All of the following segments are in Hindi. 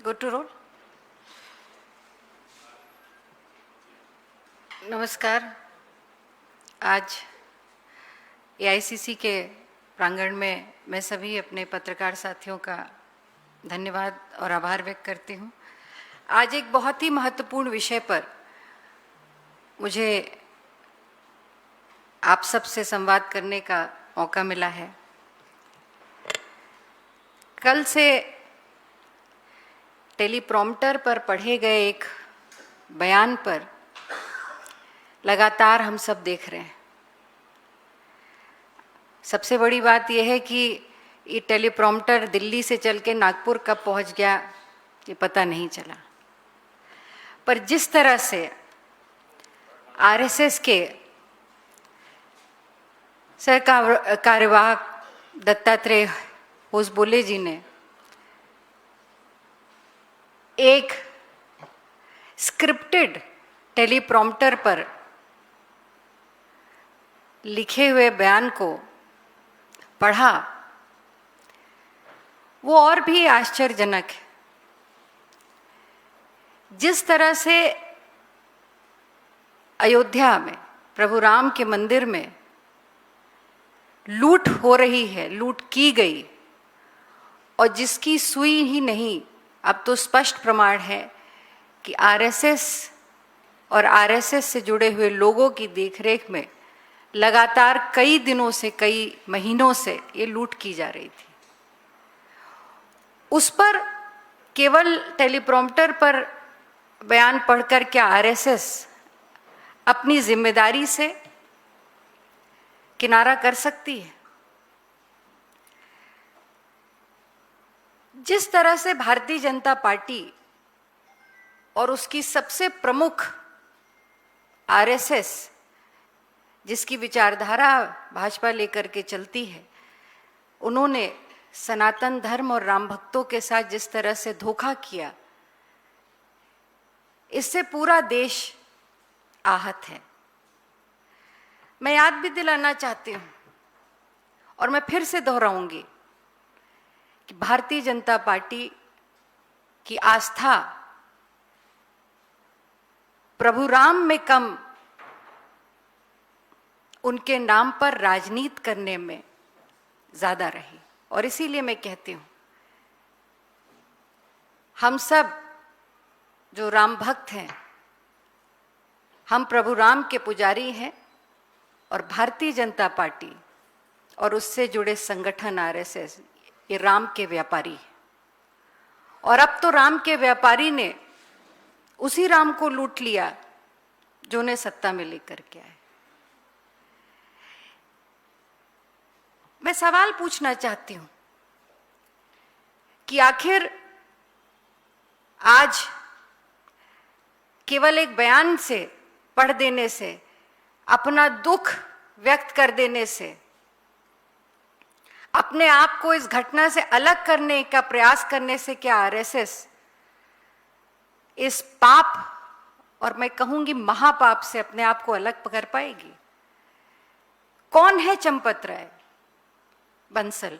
Go to roll. नमस्कार। आज एआईसीसी के प्रांगण में मैं सभी अपने पत्रकार साथियों का धन्यवाद और आभार व्यक्त करती हूँ। आज एक बहुत ही महत्वपूर्ण विषय पर मुझे आप सबसे संवाद करने का मौका मिला है। कल से टेलीप्रॉम्प्टर पर पढ़े गए एक बयान पर लगातार हम सब देख रहे हैं। सबसे बड़ी बात यह है कि ये टेलीप्रॉम्प्टर दिल्ली से चल के नागपुर कब पहुंच गया ये पता नहीं चला। पर जिस तरह से आरएसएस के सह कार्यवाहक दत्तात्रेय होसबोले जी ने एक स्क्रिप्टेड टेलीप्रॉम्प्टर पर लिखे हुए बयान को पढ़ा, वो और भी आश्चर्यजनक है। जिस तरह से अयोध्या में प्रभु राम के मंदिर में लूट हो रही है, लूट की गई, और जिसकी सुई ही नहीं अब तो स्पष्ट प्रमाण है कि आरएसएस और आरएसएस से जुड़े हुए लोगों की देखरेख में लगातार कई दिनों से, कई महीनों से ये लूट की जा रही थी। उस पर केवल टेलीप्रॉम्प्टर पर बयान पढ़कर क्या आरएसएस अपनी जिम्मेदारी से किनारा कर सकती है? जिस तरह से भारतीय जनता पार्टी और उसकी सबसे प्रमुख आरएसएस, जिसकी विचारधारा भाजपा लेकर के चलती है, उन्होंने सनातन धर्म और राम भक्तों के साथ जिस तरह से धोखा किया, इससे पूरा देश आहत है। मैं याद भी दिलाना चाहती हूं और मैं फिर से दोहराऊंगी कि भारतीय जनता पार्टी की आस्था प्रभु राम में कम उनके नाम पर राजनीति करने में ज्यादा रही। और इसीलिए मैं कहती हूं, हम सब जो राम भक्त हैं, हम प्रभु राम के पुजारी हैं, और भारतीय जनता पार्टी और उससे जुड़े संगठन आरएसएस ये राम के व्यापारी हैं। और अब तो राम के व्यापारी ने उसी राम को लूट लिया जो उन्हें सत्ता में लेकर के आए। मैं सवाल पूछना चाहती हूं कि आखिर आज केवल एक बयान से, पढ़ देने से, अपना दुख व्यक्त कर देने से, अपने आप को इस घटना से अलग करने का प्रयास करने से क्या आरएसएस इस पाप, और मैं कहूंगी महापाप से अपने आप को अलग कर पाएगी? कौन है चंपत राय बंसल?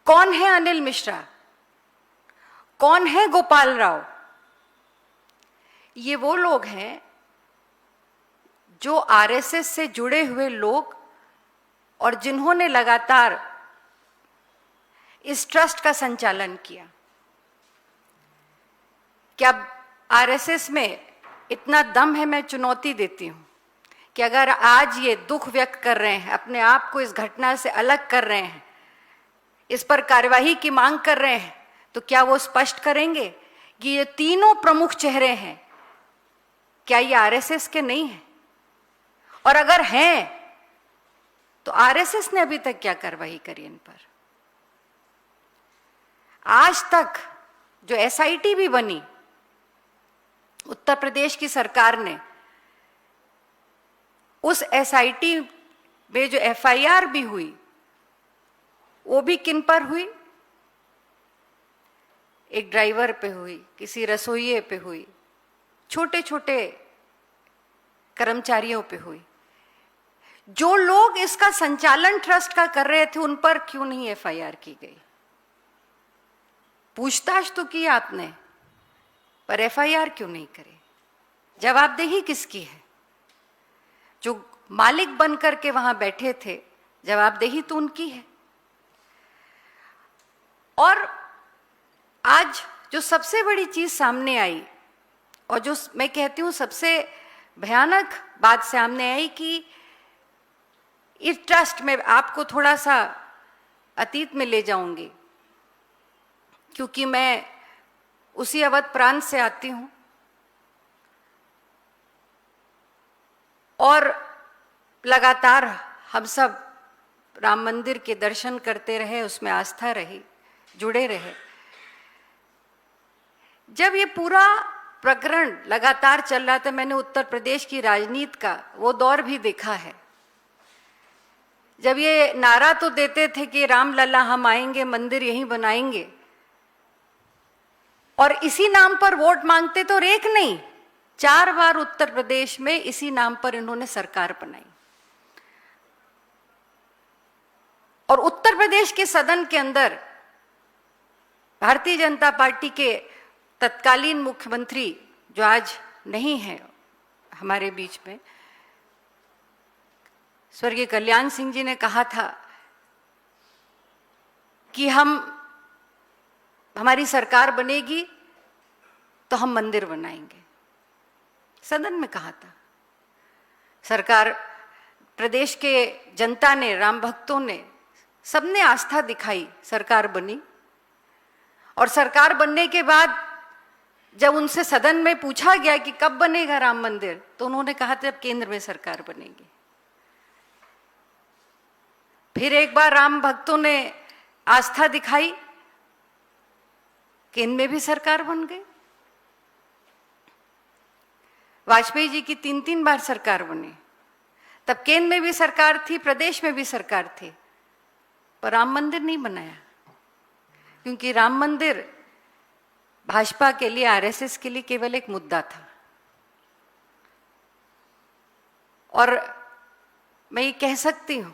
कौन है अनिल मिश्रा? कौन है गोपाल राव? ये वो लोग हैं जो आरएसएस से जुड़े हुए लोग और जिन्होंने लगातार इस ट्रस्ट का संचालन किया। क्या आरएसएस में इतना दम है? मैं चुनौती देती हूं कि अगर आज ये दुख व्यक्त कर रहे हैं, अपने आप को इस घटना से अलग कर रहे हैं, इस पर कार्यवाही की मांग कर रहे हैं, तो क्या वो स्पष्ट करेंगे कि ये तीनों प्रमुख चेहरे हैं, क्या ये आरएसएस के नहीं हैं? और अगर हैं तो आरएसएस ने अभी तक क्या कार्रवाई करी इन पर? आज तक जो एसआईटी भी बनी उत्तर प्रदेश की सरकार ने, उस एसआईटी में जो एफआईआर भी हुई वो भी किन पर हुई? एक ड्राइवर पे हुई, किसी रसोइये पे हुई, छोटे छोटे कर्मचारियों पे हुई। जो लोग इसका संचालन ट्रस्ट का कर रहे थे उन पर क्यों नहीं एफआईआर की गई? पूछताछ तो की आपने, पर एफआईआर क्यों नहीं करे? जवाबदेही किसकी है? जो मालिक बनकर के वहां बैठे थे, जवाबदेही तो उनकी है। और आज जो सबसे बड़ी चीज सामने आई, और जो मैं कहती हूं सबसे भयानक बात सामने आई, कि इस ट्रस्ट में आपको थोड़ा सा अतीत में ले जाऊंगी, क्योंकि मैं उसी अवध प्रांत से आती हूं और लगातार हम सब राम मंदिर के दर्शन करते रहे, उसमें आस्था रही, जुड़े रहे। जब ये पूरा प्रकरण लगातार चल रहा था, मैंने उत्तर प्रदेश की राजनीति का वो दौर भी देखा है, जब ये नारा तो देते थे कि रामलला हम आएंगे, मंदिर यहीं बनाएंगे, और इसी नाम पर वोट मांगते तो, और एक नहीं 4 बार उत्तर प्रदेश में इसी नाम पर इन्होंने सरकार बनाई। और उत्तर प्रदेश के सदन के अंदर भारतीय जनता पार्टी के तत्कालीन मुख्यमंत्री, जो आज नहीं है हमारे बीच में, स्वर्गीय कल्याण सिंह जी ने कहा था कि हमारी सरकार बनेगी तो हम मंदिर बनाएंगे। सदन में कहा था। सरकार, प्रदेश के जनता ने, राम भक्तों ने, सबने आस्था दिखाई, सरकार बनी। और सरकार बनने के बाद जब उनसे सदन में पूछा गया कि कब बनेगा राम मंदिर, तो उन्होंने कहा था जब केंद्र में सरकार बनेगी। फिर एक बार राम भक्तों ने आस्था दिखाई, केंद्र में भी सरकार बन गई। वाजपेयी जी की 3 बार सरकार बनी, तब केंद्र में भी सरकार थी, प्रदेश में भी सरकार थी, पर राम मंदिर नहीं बनाया, क्योंकि राम मंदिर भाजपा के लिए, आरएसएस के लिए केवल एक मुद्दा था। और मैं ये कह सकती हूं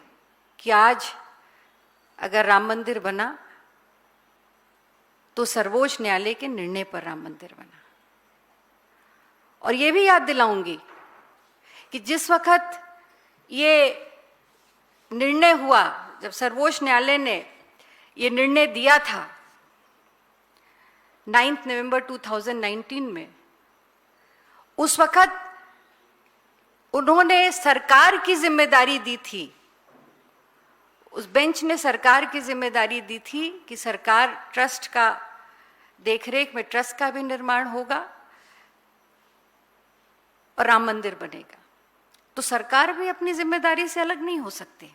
कि आज अगर राम मंदिर बना तो सर्वोच्च न्यायालय के निर्णय पर राम मंदिर बना। और ये भी याद दिलाऊंगी कि जिस वक्त ये निर्णय हुआ, जब सर्वोच्च न्यायालय ने ये निर्णय दिया था 9 नवंबर 2019 में, उस वक्त उन्होंने सरकार की जिम्मेदारी दी थी, उस बेंच ने सरकार की जिम्मेदारी दी थी कि सरकार ट्रस्ट का देखरेख में, ट्रस्ट का भी निर्माण होगा और राम मंदिर बनेगा। तो सरकार भी अपनी जिम्मेदारी से अलग नहीं हो सकती।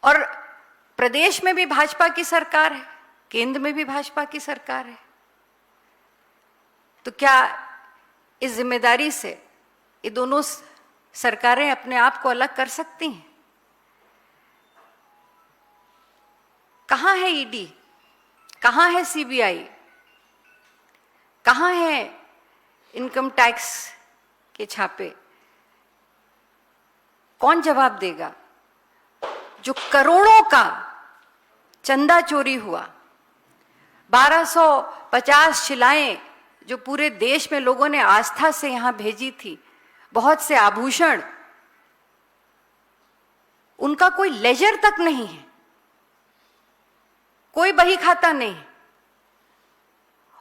और प्रदेश में भी भाजपा की सरकार है, केंद्र में भी भाजपा की सरकार है, तो क्या इस जिम्मेदारी से ये दोनों सरकारें अपने आप को अलग कर सकती हैं? कहां है ईडी, कहां है सीबीआई, कहां है इनकम टैक्स के छापे? कौन जवाब देगा? जो करोड़ों का चंदा चोरी हुआ, 1250 शिलाएं जो पूरे देश में लोगों ने आस्था से यहां भेजी थी, बहुत से आभूषण, उनका कोई लेजर तक नहीं है, कोई बही खाता नहीं।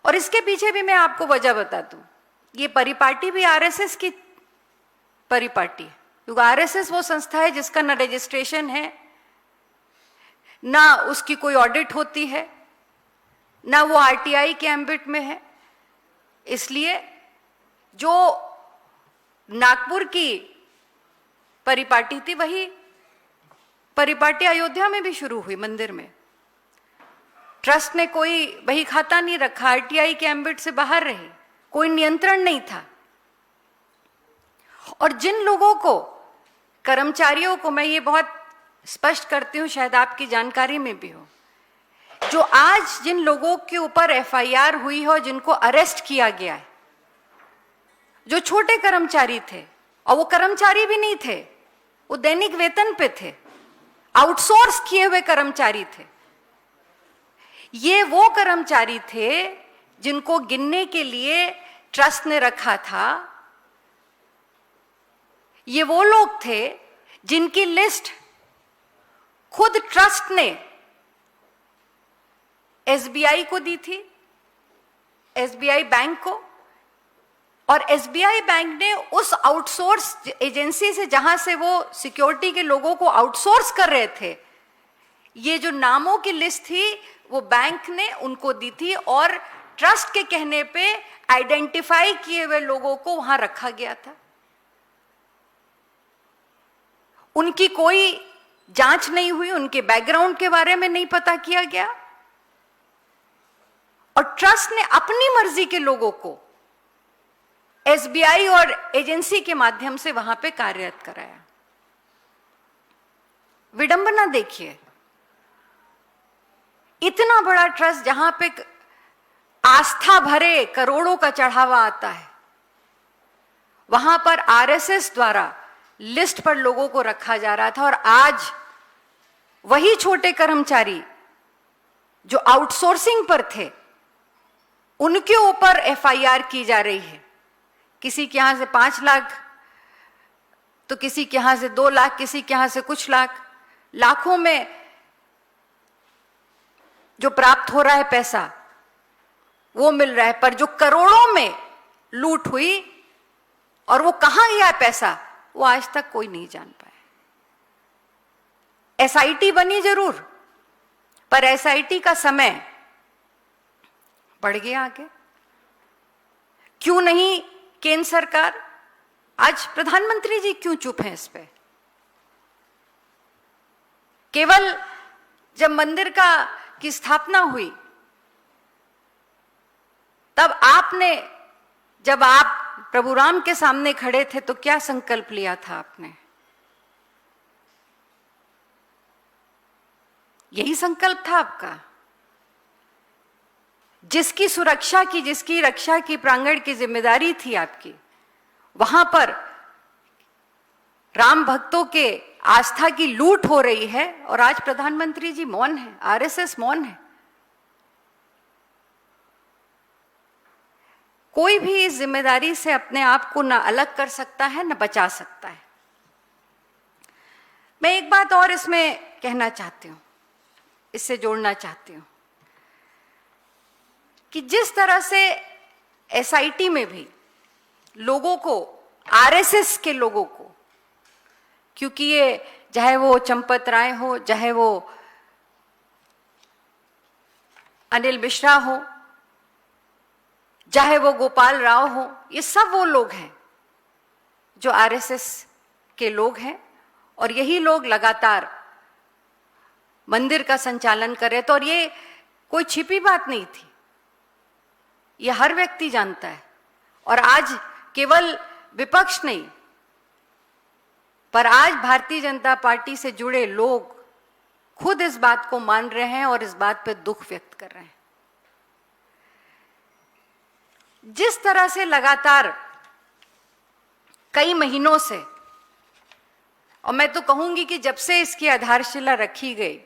और इसके पीछे भी मैं आपको वजह बता दूं, ये परिपाटी भी आरएसएस की परिपाटी है, क्योंकि आरएसएस वो संस्था है जिसका ना रजिस्ट्रेशन है, ना उसकी कोई ऑडिट होती है, ना वो आरटीआई के एम्बिट में है। इसलिए जो नागपुर की परिपाटी थी, वही परिपाटी अयोध्या में भी शुरू हुई, मंदिर में। ट्रस्ट ने कोई बही खाता नहीं रखा, आरटीआई के एम्बिट से बाहर रही, कोई नियंत्रण नहीं था। और जिन लोगों को, कर्मचारियों को, मैं ये बहुत स्पष्ट करती हूं, शायद आपकी जानकारी में भी हो, जो आज जिन लोगों के ऊपर एफआईआर हुई है, जिनको अरेस्ट किया गया है, जो छोटे कर्मचारी थे, और वो कर्मचारी भी नहीं थे, वो दैनिक वेतन पे थे, आउटसोर्स किए हुए कर्मचारी थे, ये वो कर्मचारी थे जिनको गिनने के लिए ट्रस्ट ने रखा था। ये वो लोग थे जिनकी लिस्ट खुद ट्रस्ट ने एसबीआई को दी थी, एसबीआई बैंक को। और एसबीआई बैंक ने उस आउटसोर्स एजेंसी से, जहां से वो सिक्योरिटी के लोगों को आउटसोर्स कर रहे थे, ये जो नामों की लिस्ट थी वो बैंक ने उनको दी थी और ट्रस्ट के कहने पे आइडेंटिफाई किए हुए लोगों को वहां रखा गया था। उनकी कोई जांच नहीं हुई, उनके बैकग्राउंड के बारे में नहीं पता किया गया और ट्रस्ट ने अपनी मर्जी के लोगों को एसबीआई और एजेंसी के माध्यम से वहां पे कार्यरत कराया। विडंबना देखिए, इतना बड़ा ट्रस्ट जहां पे आस्था भरे करोड़ों का चढ़ावा आता है, वहां पर आरएसएस द्वारा लिस्ट पर लोगों को रखा जा रहा था। और आज वही छोटे कर्मचारी जो आउटसोर्सिंग पर थे, उनके ऊपर एफआईआर की जा रही है। किसी के यहां से 5 लाख, तो किसी के यहां से 2 लाख, किसी के यहां से कुछ लाख, लाखों में जो प्राप्त हो रहा है पैसा वो मिल रहा है। पर जो करोड़ों में लूट हुई और वो कहां गया पैसा, वो आज तक कोई नहीं जान पाया। एसआईटी बनी जरूर, पर एसआईटी का समय बढ़ गया आगे। क्यों नहीं केंद्र सरकार, आज प्रधानमंत्री जी क्यों चुप हैं इस पे? केवल जब मंदिर की स्थापना हुई तब आपने, जब आप प्रभु राम के सामने खड़े थे तो क्या संकल्प लिया था आपने? यही संकल्प था आपका। जिसकी सुरक्षा की, जिसकी रक्षा की प्रांगण की जिम्मेदारी थी आपकी, वहां पर राम भक्तों के आस्था की लूट हो रही है और आज प्रधानमंत्री जी मौन है, आरएसएस मौन है। कोई भी इस जिम्मेदारी से अपने आप को न अलग कर सकता है न बचा सकता है। मैं एक बात और इसमें कहना चाहती हूं, इससे जोड़ना चाहती हूं कि जिस तरह से एसआईटी में भी लोगों को, आरएसएस के लोगों को, क्योंकि ये चाहे वो चंपत राय हो, चाहे वो अनिल मिश्रा हो, चाहे वो गोपाल राव हो, ये सब वो लोग हैं जो आरएसएस के लोग हैं और यही लोग लगातार मंदिर का संचालन कर रहे थे। और ये कोई छिपी बात नहीं थी, ये हर व्यक्ति जानता है। और आज केवल विपक्ष नहीं, पर आज भारतीय जनता पार्टी से जुड़े लोग खुद इस बात को मान रहे हैं और इस बात पर दुख व्यक्त कर रहे हैं। जिस तरह से लगातार कई महीनों से, और मैं तो कहूंगी कि जब से इसकी आधारशिला रखी गई,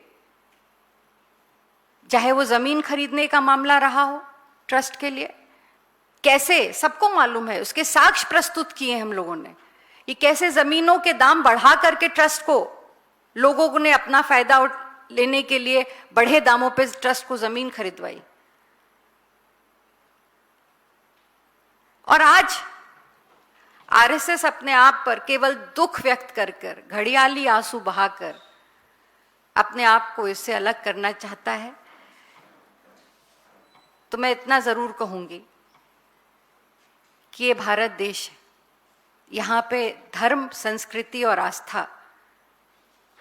चाहे वो जमीन खरीदने का मामला रहा हो ट्रस्ट के लिए, कैसे सबको मालूम है, उसके साक्ष्य प्रस्तुत किए हम लोगों ने, ये कैसे जमीनों के दाम बढ़ा करके ट्रस्ट को, लोगों ने अपना फायदा लेने के लिए बढ़े दामों पे ट्रस्ट को जमीन खरीदवाई। और आज आरएसएस अपने आप पर केवल दुख व्यक्त कर कर, घड़ियाली आंसू बहाकर अपने आप को इससे अलग करना चाहता है। तो मैं इतना जरूर कहूंगी कि ये भारत देश है, यहाँ पे धर्म, संस्कृति और आस्था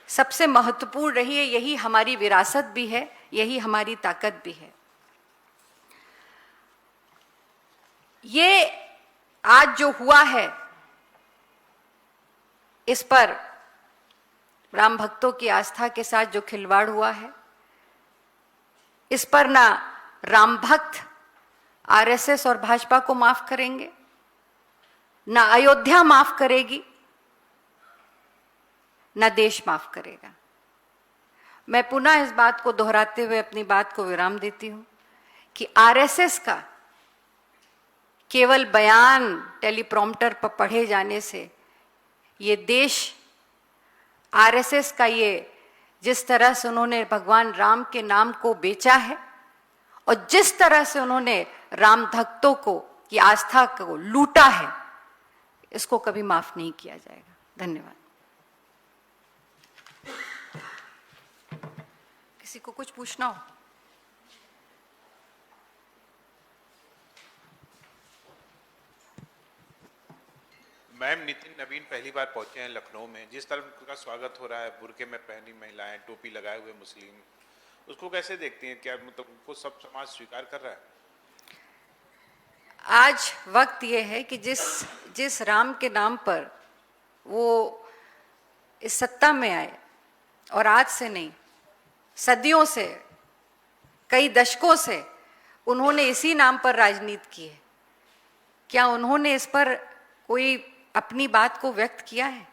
सबसे महत्वपूर्ण रही है। यही हमारी विरासत भी है, यही हमारी ताकत भी है। ये आज जो हुआ है, इस पर राम भक्तों की आस्था के साथ जो खिलवाड़ हुआ है, इस पर ना राम भक्त आरएसएस और भाजपा को माफ करेंगे, ना अयोध्या माफ करेगी, ना देश माफ करेगा। मैं पुनः इस बात को दोहराते हुए अपनी बात को विराम देती हूं कि आरएसएस का केवल बयान टेलीप्रॉम्प्टर पर पढ़े जाने से ये देश, आरएसएस का ये जिस तरह से उन्होंने भगवान राम के नाम को बेचा है और जिस तरह से उन्होंने राम भक्तों को की आस्था को लूटा है, इसको कभी माफ नहीं किया जाएगा। धन्यवाद। किसी को कुछ पूछना हो? मैम, नितिन नवीन पहली बार पहुंचे हैं लखनऊ में। जिस तरह उनका स्वागत हो रहा है, बुर्के में पहनी महिलाएं, टोपी लगाए हुए मुस्लिम, उसको कैसे देखती हैं? क्या मतलब उनको सब समाज स्वीकार कर रहा है? आज वक्त ये है कि जिस राम के नाम पर वो इस सत्ता में आए, और आज से नहीं, सदियों से, कई दशकों से उन्होंने इसी नाम पर राजनीति की है। क्या उन्होंने इस पर कोई अपनी बात को व्यक्त किया है?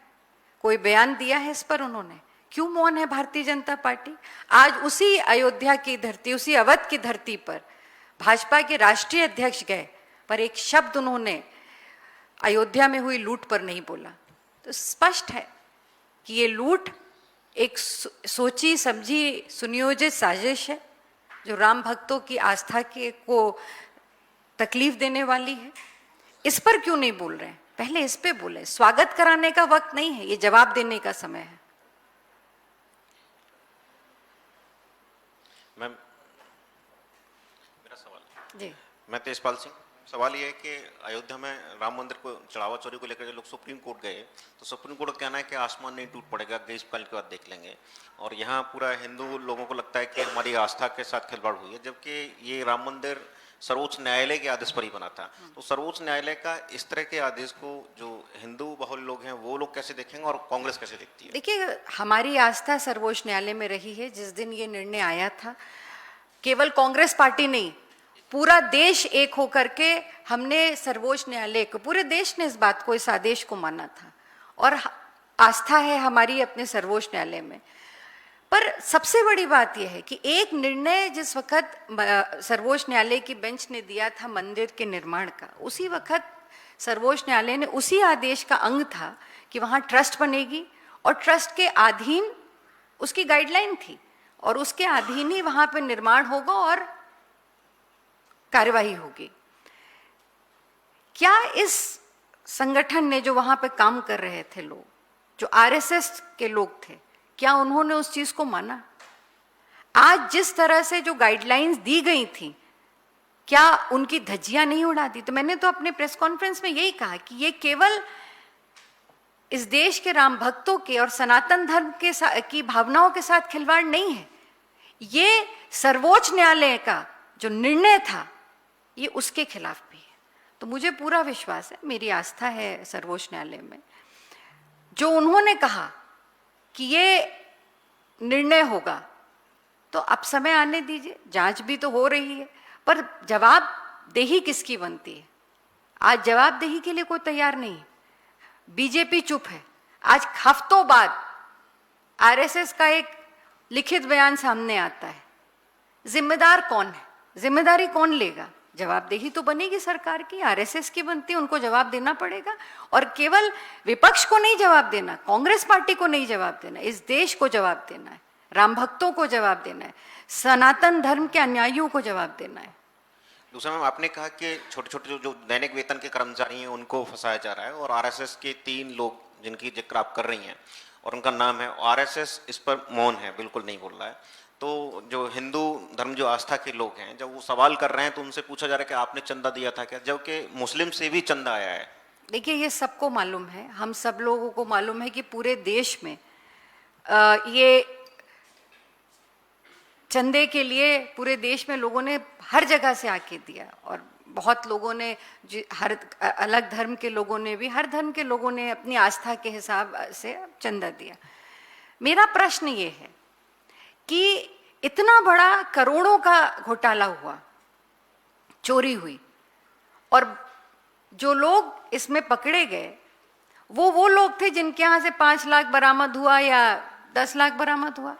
कोई बयान दिया है इस पर? उन्होंने क्यों मौन है भारतीय जनता पार्टी? आज उसी अयोध्या की धरती, उसी अवध की धरती पर भाजपा के राष्ट्रीय अध्यक्ष गए, पर एक शब्द उन्होंने अयोध्या में हुई लूट पर नहीं बोला। तो स्पष्ट है कि ये लूट एक सोची समझी सुनियोजित साजिश है जो राम भक्तों की आस्था के को तकलीफ देने वाली है। इस पर क्यों नहीं बोल रहे हैं? पहले इस पे बोले। स्वागत कराने का वक्त नहीं है, ये जवाब देने का समय है। मैम, मेरा सवाल जी। मैं तेजपाल सिंह। सवाल ये है कि अयोध्या में राम मंदिर को चढ़ावा चोरी को लेकर जो लोग सुप्रीम कोर्ट गए, तो सुप्रीम कोर्ट का कहना है कि आसमान नहीं टूट पड़ेगा, ग्रीष्मकाल के बाद देख लेंगे। और यहाँ पूरा हिंदू लोगों को लगता है कि हमारी आस्था के साथ खिलवाड़ हुई है, जबकि ये राम मंदिर सर्वोच्च न्यायालय के आदेश पर ही बना था। तो सर्वोच्च न्यायालय का इस तरह के आदेश को जो हिंदू बहुल लोग हैं वो लोग कैसे देखेंगे और कांग्रेस कैसे देखती है? देखिए, हमारी आस्था सर्वोच्च न्यायालय में रही है। जिस दिन ये निर्णय आया था, केवल कांग्रेस पार्टी नहीं, पूरा देश एक होकर के हमने सर्वोच्च न्यायालय को, पूरे देश ने इस बात को, इस आदेश को माना था, और आस्था है हमारी अपने सर्वोच्च न्यायालय में। पर सबसे बड़ी बात यह है कि एक निर्णय जिस वक्त सर्वोच्च न्यायालय की बेंच ने दिया था मंदिर के निर्माण का, उसी वक्त सर्वोच्च न्यायालय ने, उसी आदेश का अंग था कि वहाँ ट्रस्ट बनेगी और ट्रस्ट के अधीन उसकी गाइडलाइन थी और उसके अधीन ही वहाँ पे निर्माण होगा और कार्यवाही होगी। क्या इस संगठन ने, जो वहाँ पे काम कर रहे थे लोग, जो आरएसएस के लोग थे, क्या उन्होंने उस चीज को माना? आज जिस तरह से जो गाइडलाइंस दी गई थी, क्या उनकी धज्जियां नहीं उड़ा दी? तो मैंने तो अपने प्रेस कॉन्फ्रेंस में यही कहा कि ये केवल इस देश के राम भक्तों के और सनातन धर्म के की भावनाओं के साथ खिलवाड़ नहीं है। ये सर्वोच्च न्यायालय का जो निर्णय था, ये उसके खिलाफ भी है। तो मुझे पूरा विश्वास है, मेरी आस्था है सर्वोच्च न्यायालय में। जो उन्होंने कहा कि ये निर्णय होगा, तो अब समय आने दीजिए, जांच भी तो हो रही है, पर जवाबदेही किसकी बनती है? आज जवाबदेही के लिए कोई तैयार नहीं। बीजेपी चुप है। आज हफ्तों बाद आरएसएस का एक लिखित बयान सामने आता है। जिम्मेदार कौन है? जिम्मेदारी कौन लेगा? जवाबदेही तो बनेगी सरकार की, आरएसएस की बनती है, उनको जवाब देना पड़ेगा। और केवल विपक्ष को नहीं जवाब देना, कांग्रेस पार्टी को नहीं जवाब देना, इस देश को जवाब देना है, राम भक्तों को जवाब देना है, सनातन धर्म के अन्यायियों को जवाब देना है। दूसरा मैम, आपने कहा कि छोटे छोटे जो दैनिक वेतन के कर्मचारी हैं उनको फंसाया जा रहा है, और आरएसएस के 3 लोग जिनकी जिक्र आप कर रही हैं और उनका नाम है, आरएसएस इस पर मौन है, बिल्कुल नहीं बोल रहा है। तो जो हिंदू धर्म, जो आस्था के लोग हैं, जब वो सवाल कर रहे हैं तो उनसे पूछा जा रहा है कि आपने चंदा दिया था क्या, जबकि मुस्लिम से भी चंदा आया है। देखिए, ये सबको मालूम है, हम सब लोगों को मालूम है कि पूरे देश में ये चंदे के लिए पूरे देश में लोगों ने हर जगह से आके दिया, और बहुत लोगों ने, हर अलग धर्म के लोगों ने भी, हर धर्म के लोगों ने अपनी आस्था के हिसाब से चंदा दिया। मेरा प्रश्न ये है कि इतना बड़ा करोड़ों का घोटाला हुआ, चोरी हुई, और जो लोग इसमें पकड़े गए वो लोग थे जिनके यहाँ से 5 लाख बरामद हुआ या 10 लाख बरामद हुआ।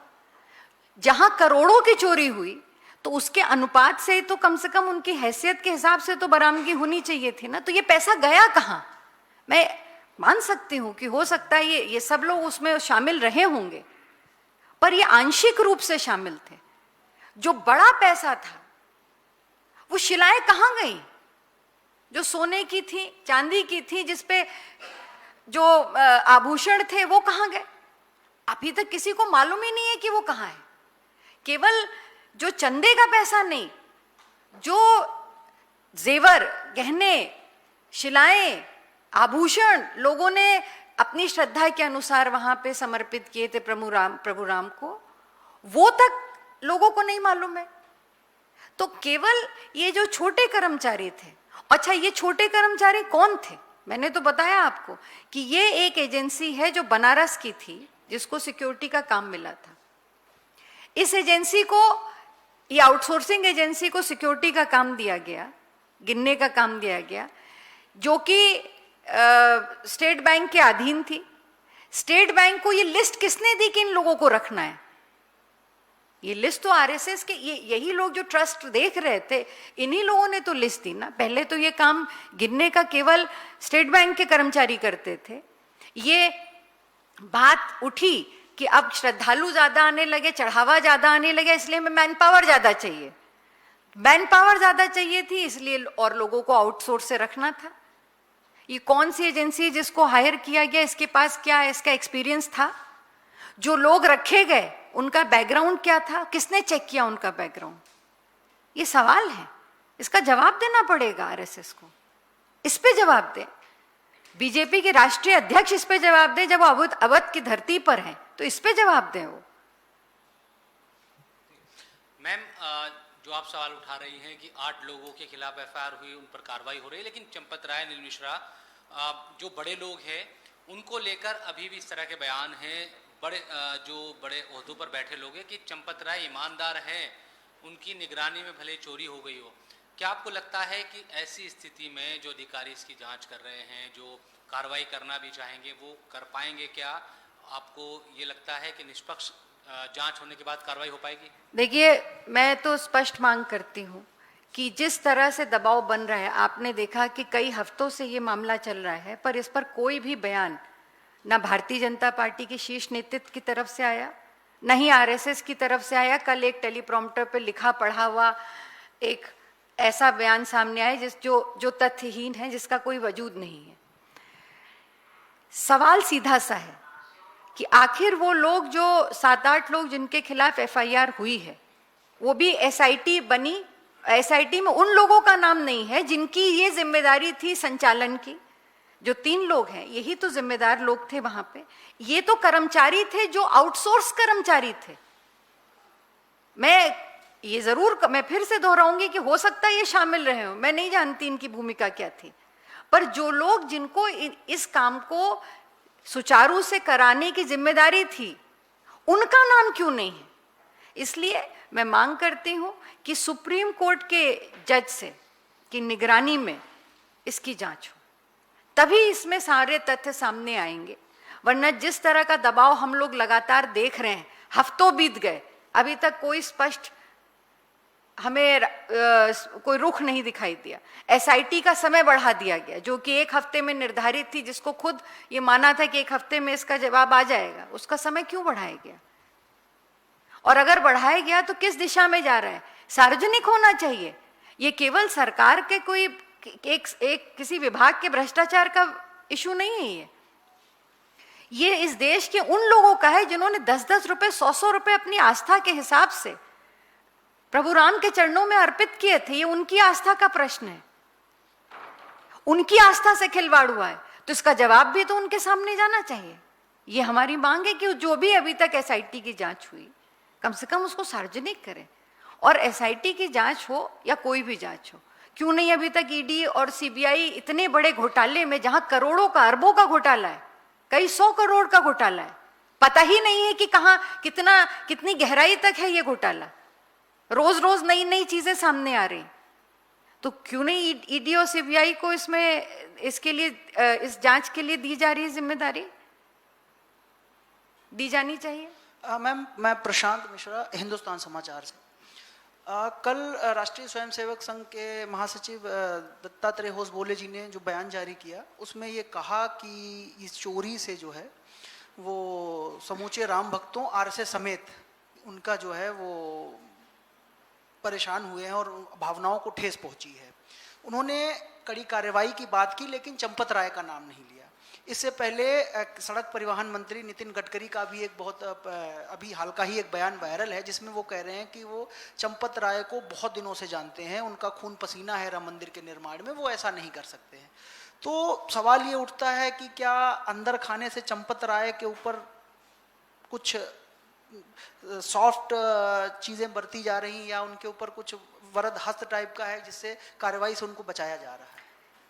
जहां करोड़ों की चोरी हुई तो उसके अनुपात से तो कम से कम उनकी हैसियत के हिसाब से तो बरामदगी होनी चाहिए थी ना। तो ये पैसा गया कहां? मैं मान सकती हूं कि हो सकता है ये सब लोग उसमें शामिल रहे होंगे, पर ये आंशिक रूप से शामिल थे। जो बड़ा पैसा था वो शिलाएं कहां गई? जो सोने की थी, चांदी की थी, जिसपे जो आभूषण थे वो कहां गए? अभी तक किसी को मालूम ही नहीं है कि वो कहां है। केवल जो चंदे का पैसा नहीं, जो जेवर, गहने, शिलाएं, आभूषण लोगों ने अपनी श्रद्धा के अनुसार वहां पे समर्पित किए थे प्रभु राम को, वो तक लोगों को नहीं मालूम है। तो केवल ये जो छोटे कर्मचारी थे, अच्छा ये छोटे कर्मचारी कौन थे? मैंने तो बताया आपको कि ये एक एजेंसी है जो बनारस की थी, जिसको सिक्योरिटी का काम मिला था। इस एजेंसी को, ये आउटसोर्सिंग एजेंसी को सिक्योरिटी का काम दिया गया, गिनने का काम दिया गया, जो कि स्टेट बैंक के अधीन थी। स्टेट बैंक को ये लिस्ट किसने दी कि इन लोगों को रखना है? ये लिस्ट तो आरएसएस के यही लोग जो ट्रस्ट देख रहे थे, इन्हीं लोगों ने तो लिस्ट दी ना। पहले तो ये काम गिनने का केवल स्टेट बैंक के कर्मचारी करते थे। ये बात उठी कि अब श्रद्धालु ज्यादा आने लगे, चढ़ावा ज्यादा आने लगे, इसलिए हमें मैन पावर ज्यादा चाहिए। मैन पावर ज्यादा चाहिए थी, इसलिए और लोगों को आउटसोर्स से रखना था। ये कौन सी एजेंसी है जिसको हायर किया गया? इसके पास क्या इसका एक्सपीरियंस था? जो लोग रखे गए उनका बैकग्राउंड क्या था? किसने चेक किया उनका बैकग्राउंड? ये सवाल है, इसका जवाब देना पड़ेगा आरएसएस को। इस पे जवाब दे, बीजेपी के राष्ट्रीय अध्यक्ष इस पे जवाब दे। जब वो अवध की धरती पर है तो इस पे जवाब दे वो। मैम, जो आप सवाल उठा रही हैं कि 8 लोगों के खिलाफ एफआईआर हुई, उन पर कार्रवाई हो रही है, लेकिन चंपत राय, नील मिश्रा, जो बड़े लोग हैं उनको लेकर अभी भी इस तरह के बयान हैं, जो बड़े ओहदों पर बैठे लोग हैं, कि चंपत राय ईमानदार हैं, उनकी निगरानी में भले चोरी हो गई हो। क्या आपको लगता है कि ऐसी स्थिति में जो अधिकारी इसकी जांच कर रहे हैं, जो कार्रवाई करना भी चाहेंगे, वो कर पाएंगे? क्या आपको ये लगता है कि निष्पक्ष जांच होने के बाद कार्रवाई हो पाएगी? देखिए, मैं तो स्पष्ट मांग करती हूँ कि जिस तरह से दबाव बन रहा है, आपने देखा कि कई हफ्तों से ये मामला चल रहा है, पर इस पर कोई भी बयान ना भारतीय जनता पार्टी के शीर्ष नेतृत्व की तरफ से आया, न ही आरएसएस की तरफ से आया। कल एक टेलीप्रॉम्प्टर पे लिखा पढ़ा हुआ एक ऐसा बयान सामने आया जो तथ्यहीन है, जिसका कोई वजूद नहीं है। सवाल सीधा सा है कि आखिर वो लोग जो 7-8 लोग जिनके खिलाफ एफआईआर हुई है, वो भी एसआईटी बनी, एसआईटी में उन लोगों का नाम नहीं है जिनकी ये जिम्मेदारी थी संचालन की। जो 3 लोग हैं, यही तो जिम्मेदार लोग थे वहां पे। ये तो कर्मचारी थे जो आउटसोर्स कर्मचारी थे। मैं फिर से दोहराऊंगी कि हो सकता है ये शामिल रहे हो, मैं नहीं जानती इनकी भूमिका क्या थी, पर जो लोग जिनको इस काम को सुचारू से कराने की जिम्मेदारी थी, उनका नाम क्यों नहीं है? इसलिए मैं मांग करती हूं कि सुप्रीम कोर्ट के जज से की निगरानी में इसकी जांच हो, तभी इसमें सारे तथ्य सामने आएंगे। वरना जिस तरह का दबाव हम लोग लगातार देख रहे हैं, हफ्तों बीत गए, अभी तक कोई स्पष्ट हमें कोई रुख नहीं दिखाई दिया। एसआईटी का समय बढ़ा दिया गया, जो कि 1 हफ्ते में निर्धारित थी, जिसको खुद ये माना था कि 1 हफ्ते में इसका जवाब आ जाएगा, उसका समय क्यों बढ़ाया गया? और अगर बढ़ाया गया तो किस दिशा में जा रहा है? सार्वजनिक होना चाहिए। ये केवल सरकार के कोई किसी विभाग के भ्रष्टाचार का इशू नहीं है। ये इस देश के उन लोगों का है जिन्होंने 10-10 रुपए, 100-100 रुपए अपनी आस्था के हिसाब से प्रभु राम के चरणों में अर्पित किए थे। ये उनकी आस्था का प्रश्न है, उनकी आस्था से खिलवाड़ हुआ है, तो इसका जवाब भी तो उनके सामने जाना चाहिए। ये हमारी मांग है कि जो भी अभी तक एसआईटी की जांच हुई, कम से कम उसको सार्वजनिक करें। और एसआईटी की जांच हो या कोई भी जांच हो, क्यों नहीं अभी तक ईडी और सीबीआई इतने बड़े घोटाले में, जहां करोड़ों का, अरबों का घोटाला है, कई 100 करोड़ का घोटाला है, पता ही नहीं है कि कहां कितनी गहराई तक है ये घोटाला। रोज रोज नई नई चीजें सामने आ रही, तो क्यों नहीं ईडी और सीबीआई को इसके लिए, इस जांच के लिए दी जा रही है जिम्मेदारी, दी जानी चाहिए। मैम, मैं प्रशांत मिश्रा, हिंदुस्तान समाचार से। कल राष्ट्रीय स्वयंसेवक संघ के महासचिव दत्तात्रेय होसबोले जी ने जो बयान जारी किया, उसमें ये कहा कि इस चोरी से जो है वो समूचे राम भक्तों आरएसएस समेत उनका जो है वो परेशान हुए हैं और भावनाओं को ठेस पहुंची है। उन्होंने कड़ी कार्रवाई की बात की, लेकिन चंपत राय का नाम नहीं लिया। इससे पहले सड़क परिवहन मंत्री नितिन गडकरी का भी एक बहुत अभी हाल का ही एक बयान वायरल है, जिसमें वो कह रहे हैं कि वो चंपत राय को बहुत दिनों से जानते हैं, उनका खून पसीना है राम मंदिर के निर्माण में, वो ऐसा नहीं कर सकते हैं। तो सवाल ये उठता है कि क्या अंदर खाने से चंपत राय के ऊपर कुछ सॉफ्ट चीज़ें बरती जा रही, या उनके ऊपर कुछ वरद हस्त टाइप का है जिससे कार्रवाई से उनको बचाया जा रहा है?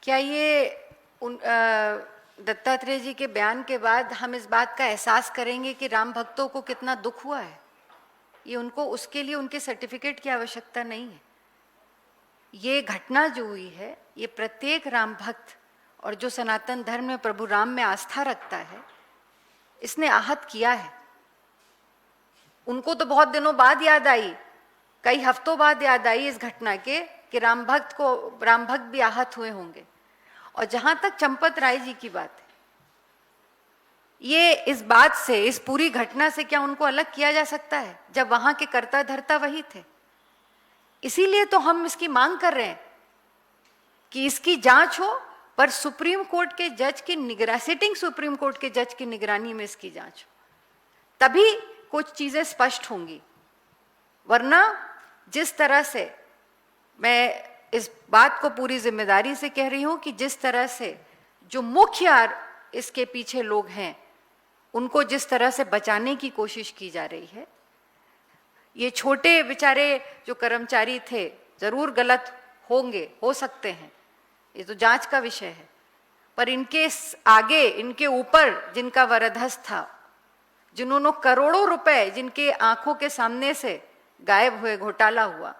क्या ये दत्तात्रेय जी के बयान के बाद हम इस बात का एहसास करेंगे कि राम भक्तों को कितना दुख हुआ है? ये उनको, उसके लिए उनके सर्टिफिकेट की आवश्यकता नहीं है। ये घटना जो हुई है, ये प्रत्येक राम भक्त और जो सनातन धर्म में प्रभु राम में आस्था रखता है, इसने आहत किया है। उनको तो बहुत दिनों बाद याद आई, कई हफ्तों बाद याद आई इस घटना के कि राम भक्त भी आहत हुए होंगे। और जहां तक चंपत राय जी की बात है, ये इस बात से, इस पूरी घटना से क्या उनको अलग किया जा सकता है जब वहां के कर्ता धर्ता वही थे? इसीलिए तो हम इसकी मांग कर रहे हैं कि इसकी जांच हो, पर सुप्रीम कोर्ट के जज की निगरानी, सिटिंग सुप्रीम कोर्ट के जज की निगरानी में इसकी जांच हो, तभी कुछ चीजें स्पष्ट होंगी। वरना जिस तरह से, मैं इस बात को पूरी जिम्मेदारी से कह रही हूं कि जिस तरह से जो मुख्य इसके पीछे लोग हैं, उनको जिस तरह से बचाने की कोशिश की जा रही है, ये छोटे बेचारे जो कर्मचारी थे जरूर गलत होंगे, हो सकते हैं, ये तो जांच का विषय है, पर इनके आगे, इनके ऊपर जिनका वरदहस्त था, जिन्होंने करोड़ों रुपए जिनके आंखों के सामने से गायब हुए, घोटाला हुआ,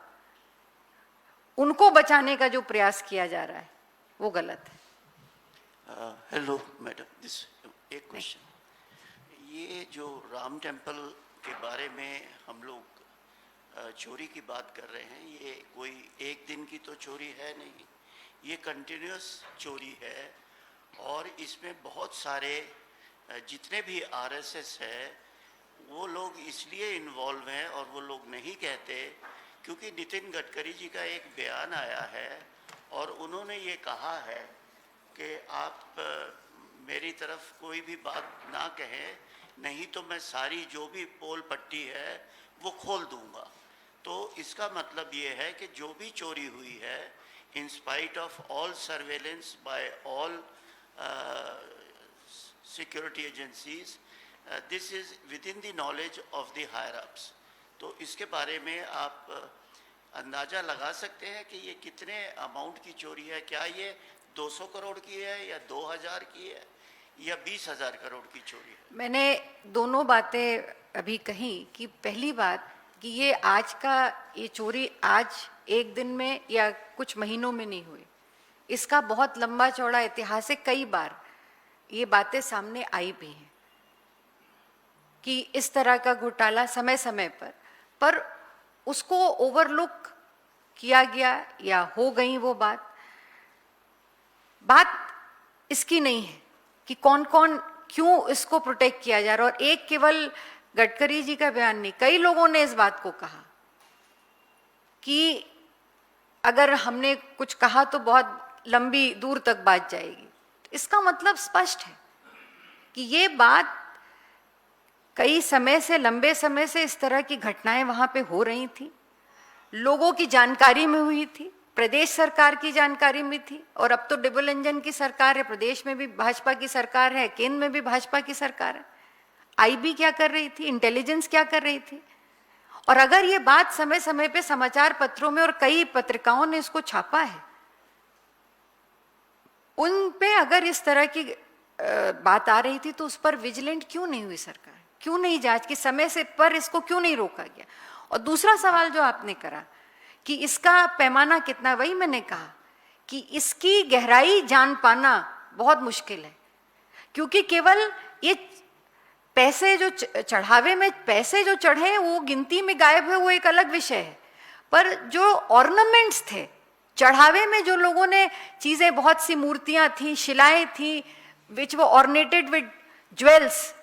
उनको बचाने का जो प्रयास किया जा रहा है वो गलत है। हेलो मैडम, दिस एक क्वेश्चन, ये जो राम टेम्पल के बारे में हम लोग चोरी की बात कर रहे हैं, ये कोई एक दिन की तो चोरी है नहीं, ये कंटिन्यूस चोरी है। और इसमें बहुत सारे जितने भी आरएसएस है वो लोग इसलिए इन्वॉल्व हैं, और वो लोग नहीं कहते क्योंकि नितिन गडकरी जी का एक बयान आया है और उन्होंने ये कहा है कि आप मेरी तरफ कोई भी बात ना कहें, नहीं तो मैं सारी जो भी पोल पट्टी है वो खोल दूंगा। तो इसका मतलब ये है कि जो भी चोरी हुई है, in spite of all surveillance by all security agencies, this is within the knowledge of the higher ups. तो इसके बारे में आप अंदाज़ा लगा सकते हैं कि ये कितने अमाउंट की चोरी है? क्या ये 200 करोड़ की है या 2000 की है या 20,000 करोड़ की चोरी है? मैंने दोनों बातें अभी कही कि पहली बात कि ये आज का, ये चोरी आज एक दिन में या कुछ महीनों में नहीं हुई, इसका बहुत लंबा चौड़ा ऐतिहासिक कई बार ये बातें सामने आई भी हैं कि इस तरह का घोटाला समय समय पर उसको ओवरलुक किया गया या हो गई वो बात इसकी नहीं है कि कौन कौन क्यों इसको प्रोटेक्ट किया जा रहा है। और एक केवल गडकरी जी का बयान नहीं, कई लोगों ने इस बात को कहा कि अगर हमने कुछ कहा तो बहुत लंबी दूर तक बात जाएगी। इसका मतलब स्पष्ट है कि ये बात कई समय से, लंबे समय से इस तरह की घटनाएं वहां पे हो रही थी, लोगों की जानकारी में हुई थी, प्रदेश सरकार की जानकारी में थी, और अब तो डबल इंजन की सरकार है, प्रदेश में भी भाजपा की सरकार है, केंद्र में भी भाजपा की सरकार है। आईबी क्या कर रही थी, इंटेलिजेंस क्या कर रही थी? और अगर ये बात समय समय पे समाचार पत्रों में और कई पत्रिकाओं ने इसको छापा है, उन पे अगर इस तरह की बात आ रही थी तो उस पर विजिलेंट क्यों नहीं हुई सरकार? क्यों नहीं जांच की समय से पर इसको क्यों नहीं रोका गया? और दूसरा सवाल जो आपने करा कि इसका पैमाना कितना, वही मैंने कहा कि इसकी गहराई जान पाना बहुत मुश्किल है, क्योंकि केवल ये पैसे जो चढ़ावे में पैसे जो चढ़े वो गिनती में गायब है, वो एक अलग विषय है, पर जो ऑर्नामेंट्स थे चढ़ावे में, जो लोगों ने चीजें, बहुत सी मूर्तियां थी, शिलाएं थी, विच वो ऑर्नेटेड विद ज्वेल्स,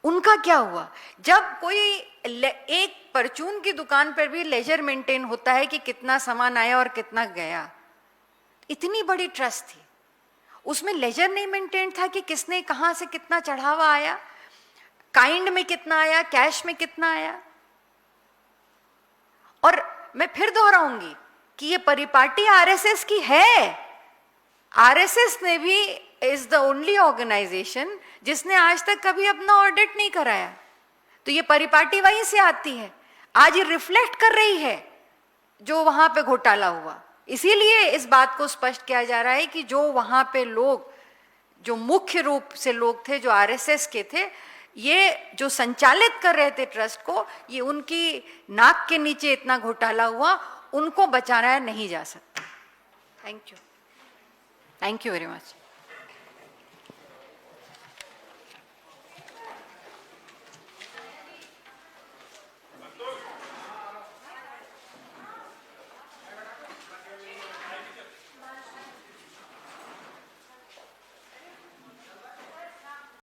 उनका क्या हुआ? जब कोई एक परचून की दुकान पर भी लेजर मेंटेन होता है कि कितना सामान आया और कितना गया, इतनी बड़ी ट्रस्ट थी, उसमें लेजर नहीं मेंटेन था कि किसने कहां से कितना चढ़ावा आया, काइंड में कितना आया, कैश में कितना आया। और मैं फिर दोहराऊंगी कि ये परिपाटी आरएसएस की है। आरएसएस ने भी इज द ओनली ऑर्गेनाइजेशन जिसने आज तक कभी अपना ऑडिट नहीं कराया, तो ये परिपाटी वहीं से आती है। आज ये रिफ्लेक्ट कर रही है जो वहां पे घोटाला हुआ, इसीलिए इस बात को स्पष्ट किया जा रहा है कि जो वहां पे लोग, जो मुख्य रूप से लोग थे, जो आरएसएस के थे, ये जो संचालित कर रहे थे ट्रस्ट को, ये उनकी नाक के नीचे इतना घोटाला हुआ, उनको बचाना नहीं जा सकता। Thank you very much.